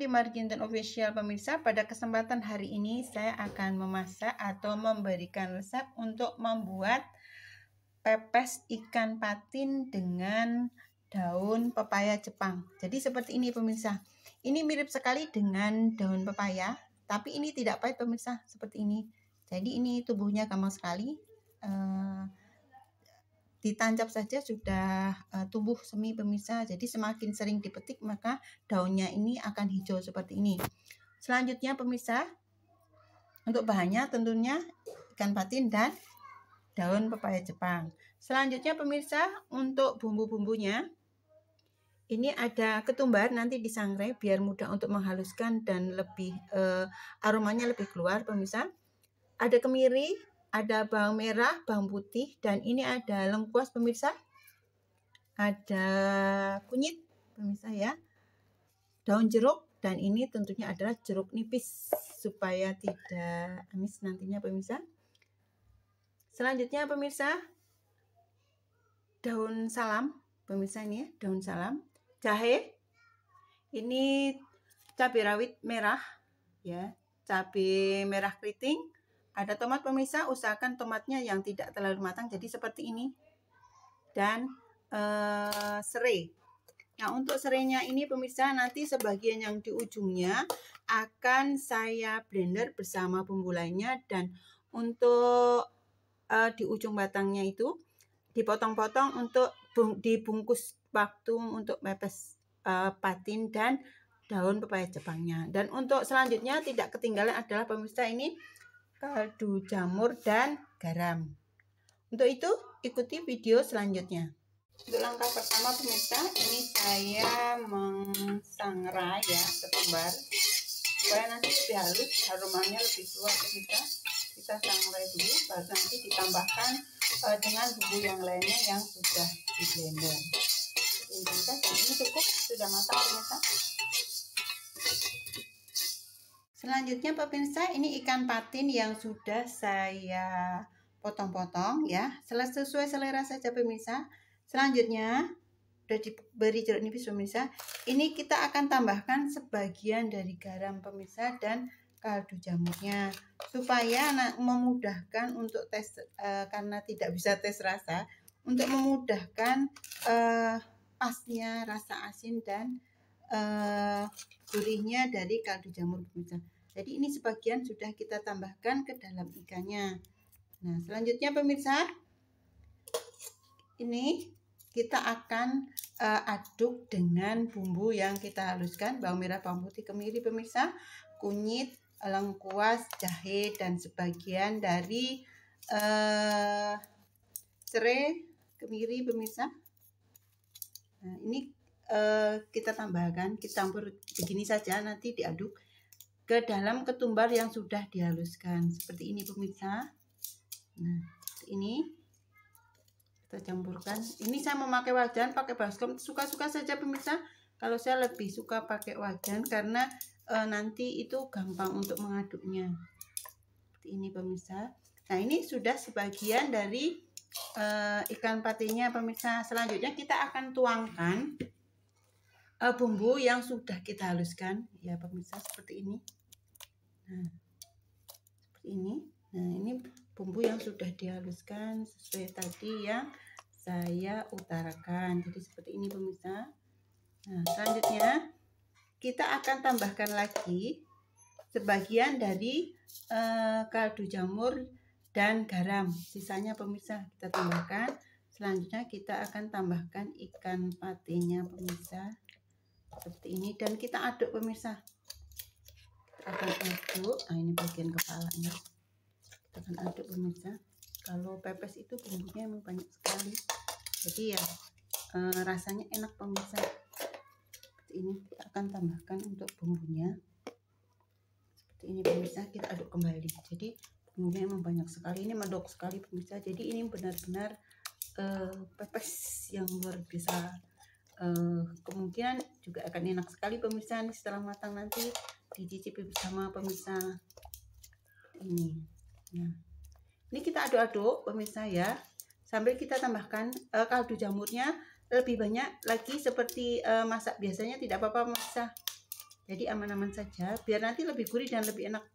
Di Marginten Official pemirsa, pada kesempatan hari ini saya akan memasak atau memberikan resep untuk membuat pepes ikan patin dengan daun pepaya Jepang. Jadi seperti ini pemirsa. Ini mirip sekali dengan daun pepaya, tapi ini tidak pahit pemirsa, seperti ini. Jadi ini tubuhnya gampang sekali. Ditancap saja sudah tumbuh semi pemirsa. Jadi semakin sering dipetik maka daunnya ini akan hijau seperti ini. Selanjutnya pemirsa, untuk bahannya tentunya ikan patin dan daun pepaya Jepang. Selanjutnya pemirsa, untuk bumbu-bumbunya ini ada ketumbar, nanti disangrai biar mudah untuk menghaluskan dan lebih aromanya lebih keluar pemirsa. Ada kemiri, ada bawang merah, bawang putih, dan ini ada lengkuas pemirsa. Ada kunyit pemirsa ya. Daun jeruk, dan ini tentunya adalah jeruk nipis supaya tidak amis nantinya pemirsa. Selanjutnya pemirsa, daun salam pemirsa, ini ya, daun salam, jahe, ini cabai rawit merah ya, cabai merah keriting. Ada tomat pemirsa, usahakan tomatnya yang tidak terlalu matang, jadi seperti ini. Dan serai. Nah, untuk serainya ini pemirsa, nanti sebagian yang di ujungnya akan saya blender bersama bumbu lainnya, dan untuk di ujung batangnya itu dipotong-potong untuk dibungkus waktu untuk pepes patin dan daun pepaya Jepangnya. Dan untuk selanjutnya tidak ketinggalan adalah pemirsa ini kaldu jamur dan garam. Untuk itu ikuti video selanjutnya. Untuk langkah pertama pemirsa, ini saya mengsangrai ya ketumbar supaya nanti lebih halus, aromanya lebih keluar pemirsa. Kita sangrai dulu, baru nanti ditambahkan dengan bumbu yang lainnya yang sudah di blender. Ini pemirsa, dan ini cukup sudah matang pemirsa. Selanjutnya pemirsa, ini ikan patin yang sudah saya potong-potong ya, sesuai selera saja pemirsa. Selanjutnya sudah diberi jeruk nipis pemirsa. Ini kita akan tambahkan sebagian dari garam pemirsa dan kaldu jamurnya supaya memudahkan untuk tes, karena tidak bisa tes rasa, untuk memudahkan pasnya rasa asin dan gurihnya dari kaldu jamur pemirsa. Jadi ini sebagian sudah kita tambahkan ke dalam ikannya. Nah, selanjutnya pemirsa, ini kita akan aduk dengan bumbu yang kita haluskan, bawang merah, bawang putih, kemiri pemirsa, kunyit, lengkuas, jahe, dan sebagian dari serai, kemiri pemirsa. Nah, ini kita tambahkan, kita campur begini saja, nanti diaduk ke dalam ketumbar yang sudah dihaluskan seperti ini pemirsa. Nah, seperti ini kita campurkan. Ini saya memakai wajan, pakai baskom, suka-suka saja pemirsa. Kalau saya lebih suka pakai wajan karena nanti itu gampang untuk mengaduknya. Seperti ini pemirsa. Nah, ini sudah sebagian dari ikan patinya pemirsa. Selanjutnya kita akan tuangkan bumbu yang sudah kita haluskan ya pemirsa, seperti ini. Nah, seperti ini. Nah, ini bumbu yang sudah dihaluskan sesuai tadi yang saya utarakan. Jadi seperti ini pemirsa. Nah, selanjutnya kita akan tambahkan lagi sebagian dari kaldu jamur dan garam. Sisanya pemirsa kita tambahkan. Selanjutnya kita akan tambahkan ikan patinya pemirsa. Seperti ini, dan kita aduk pemirsa. Kita akan aduk. Nah, ini bagian kepalanya. Kita akan aduk pemirsa. Kalau pepes itu bumbunya memang banyak sekali, jadi ya rasanya enak pemirsa. Seperti ini, kita akan tambahkan untuk bumbunya. Seperti ini pemirsa, kita aduk kembali. Jadi bumbunya memang banyak sekali, ini mendok sekali pemirsa. Jadi ini benar-benar pepes yang luar biasa. Kemungkinan juga akan enak sekali pemirsa. Ini setelah matang nanti dicicipi bersama pemirsa. Ini nah, ini kita aduk-aduk pemirsa ya, sambil kita tambahkan kaldu jamurnya lebih banyak lagi seperti masak biasanya, tidak apa-apa pemirsa. Jadi aman-aman saja, biar nanti lebih gurih dan lebih enak.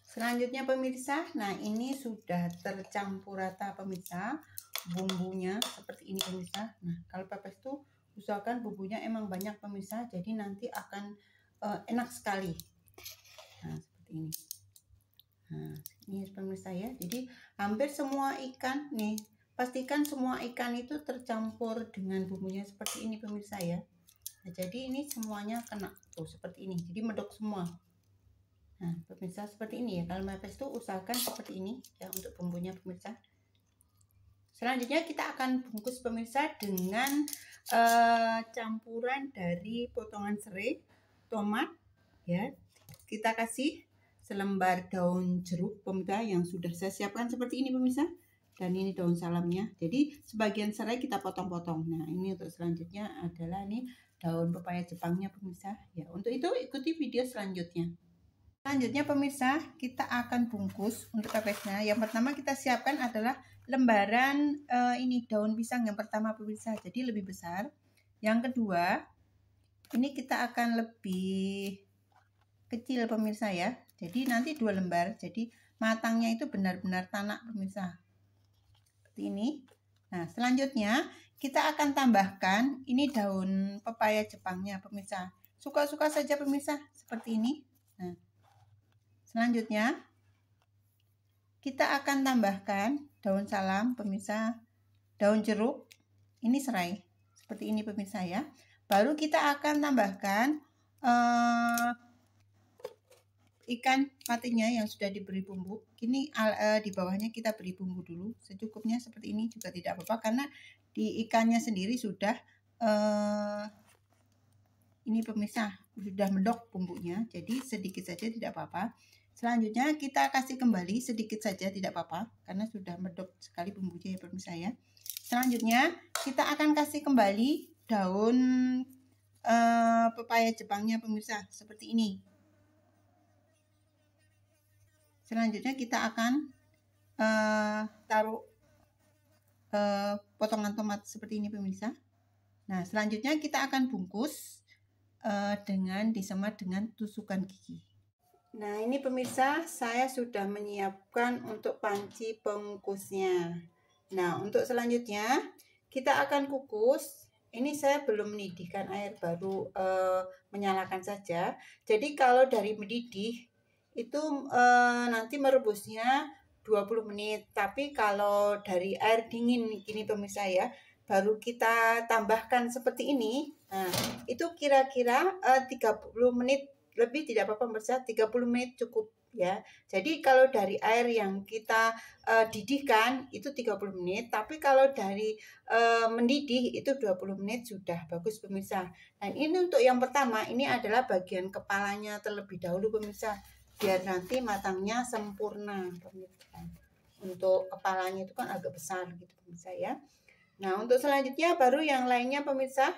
Selanjutnya pemirsa, nah ini sudah tercampur rata pemirsa bumbunya seperti ini pemirsa. Nah kalau pepes itu usahakan bumbunya emang banyak pemirsa, jadi nanti akan enak sekali. Nah seperti ini. Nah ini pemirsa ya, jadi hampir semua ikan nih, pastikan semua ikan itu tercampur dengan bumbunya seperti ini pemirsa ya. Nah, jadi ini semuanya kena tuh seperti ini, jadi medok semua. Nah pemirsa seperti ini ya, kalau mepes tuh usahakan seperti ini ya untuk bumbunya pemirsa. Selanjutnya kita akan bungkus pemirsa dengan campuran dari potongan serai, tomat ya. Kita kasih selembar daun jeruk pemirsa yang sudah saya siapkan seperti ini pemirsa. Dan ini daun salamnya. Jadi sebagian serai kita potong-potong. Nah ini untuk selanjutnya adalah nih daun pepaya Jepangnya pemirsa. Ya untuk itu ikuti video selanjutnya. Selanjutnya pemirsa, kita akan bungkus untuk pepesnya. Yang pertama kita siapkan adalah lembaran ini daun pisang yang pertama pemirsa, jadi lebih besar. Yang kedua, ini kita akan lebih kecil pemirsa ya. Jadi nanti 2 lembar. Jadi matangnya itu benar-benar tanak pemirsa. Seperti ini. Nah, selanjutnya kita akan tambahkan ini daun pepaya Jepangnya pemirsa. Suka-suka saja pemirsa, seperti ini. Nah, selanjutnya kita akan tambahkan daun salam pemirsa, daun jeruk, ini serai seperti ini pemirsa ya. Baru kita akan tambahkan ikan matinya yang sudah diberi bumbu. Ini di bawahnya kita beri bumbu dulu secukupnya seperti ini juga tidak apa-apa, karena di ikannya sendiri sudah ini pemirsa sudah mendok bumbunya, jadi sedikit saja tidak apa-apa. Selanjutnya kita kasih kembali sedikit saja tidak apa-apa karena sudah mendok sekali bumbunya ya pemirsa ya. Selanjutnya kita akan kasih kembali daun pepaya Jepangnya pemirsa seperti ini. Selanjutnya kita akan taruh potongan tomat seperti ini pemirsa. Nah selanjutnya kita akan bungkus dengan disemat dengan tusukan gigi. Nah ini pemirsa, saya sudah menyiapkan untuk panci pengukusnya. Nah untuk selanjutnya kita akan kukus. Ini saya belum mendidihkan air, baru menyalakan saja. Jadi kalau dari mendidih itu nanti merebusnya 20 menit. Tapi kalau dari air dingin ini pemirsa ya, baru kita tambahkan seperti ini. Nah, itu kira-kira 30 menit lebih tidak apa-apa pemirsa, 30 menit cukup ya. Jadi kalau dari air yang kita didihkan itu 30 menit, tapi kalau dari mendidih itu 20 menit sudah bagus pemirsa. Dan ini untuk yang pertama, ini adalah bagian kepalanya terlebih dahulu pemirsa, biar nanti matangnya sempurna pemirsa. Untuk kepalanya itu kan agak besar gitu pemirsa ya. Nah untuk selanjutnya baru yang lainnya pemirsa,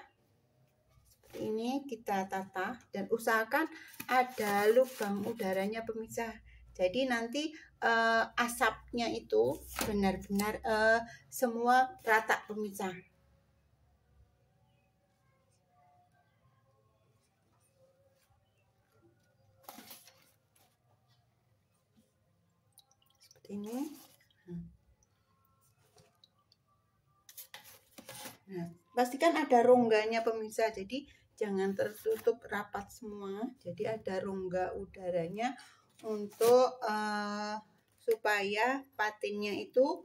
seperti ini kita tata dan usahakan ada lubang udaranya pemirsa. Jadi nanti asapnya itu benar-benar semua rata pemirsa. Seperti ini. Nah, pastikan ada rongganya pemirsa, jadi jangan tertutup rapat semua. Jadi ada rongga udaranya untuk supaya patinnya itu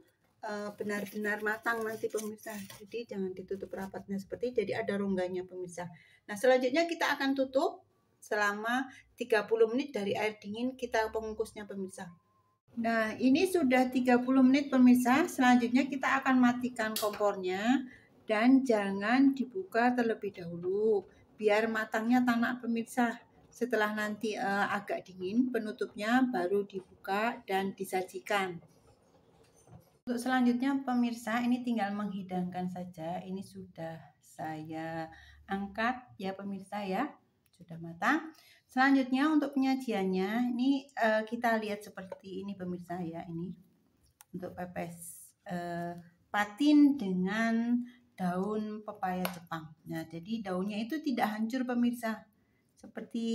benar-benar matang nanti pemirsa. Jadi jangan ditutup rapatnya seperti, jadi ada rongganya pemirsa. Nah selanjutnya kita akan tutup selama 30 menit dari air dingin kita pengukusnya pemirsa. Nah ini sudah 30 menit pemirsa. Selanjutnya kita akan matikan kompornya dan jangan dibuka terlebih dahulu biar matangnya tanak pemirsa. Setelah nanti agak dingin penutupnya baru dibuka dan disajikan. Untuk selanjutnya pemirsa, ini tinggal menghidangkan saja. Ini sudah saya angkat ya pemirsa ya, sudah matang. Selanjutnya untuk penyajiannya ini kita lihat seperti ini pemirsa ya. Ini untuk pepes patin dengan daun pepaya Jepang. Nah, jadi daunnya itu tidak hancur pemirsa, seperti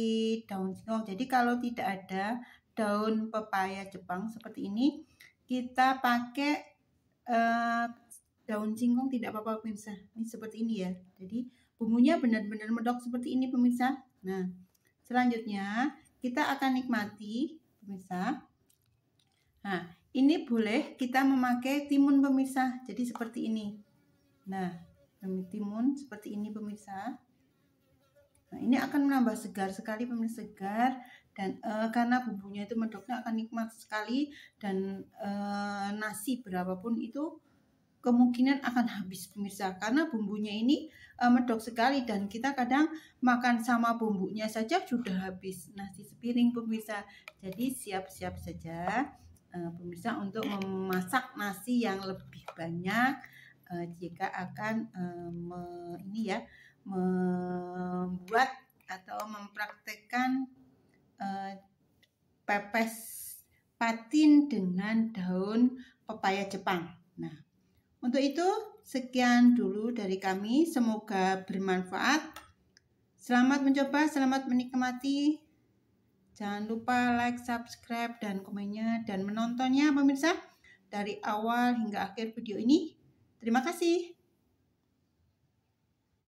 daun singkong. Jadi kalau tidak ada daun pepaya Jepang seperti ini, kita pakai daun singkong tidak apa-apa pemirsa. Ini seperti ini ya. Jadi bumbunya benar-benar medok seperti ini pemirsa. Nah, selanjutnya kita akan nikmati pemirsa. Nah, ini boleh kita memakai timun pemirsa. Jadi seperti ini. Nah, timun seperti ini pemirsa. Nah, ini akan menambah segar sekali pemirsa, segar, dan karena bumbunya itu medoknya akan nikmat sekali, dan nasi berapapun itu kemungkinan akan habis pemirsa, karena bumbunya ini medok sekali, dan kita kadang makan sama bumbunya saja sudah habis nasi sepiring pemirsa. Jadi siap-siap saja pemirsa untuk memasak nasi yang lebih banyak jika akan membuat atau mempraktekkan pepes patin dengan daun pepaya Jepang. Nah, untuk itu sekian dulu dari kami, semoga bermanfaat. Selamat mencoba, selamat menikmati. Jangan lupa like, subscribe, dan komennya, dan menontonnya pemirsa dari awal hingga akhir video ini. Terima kasih.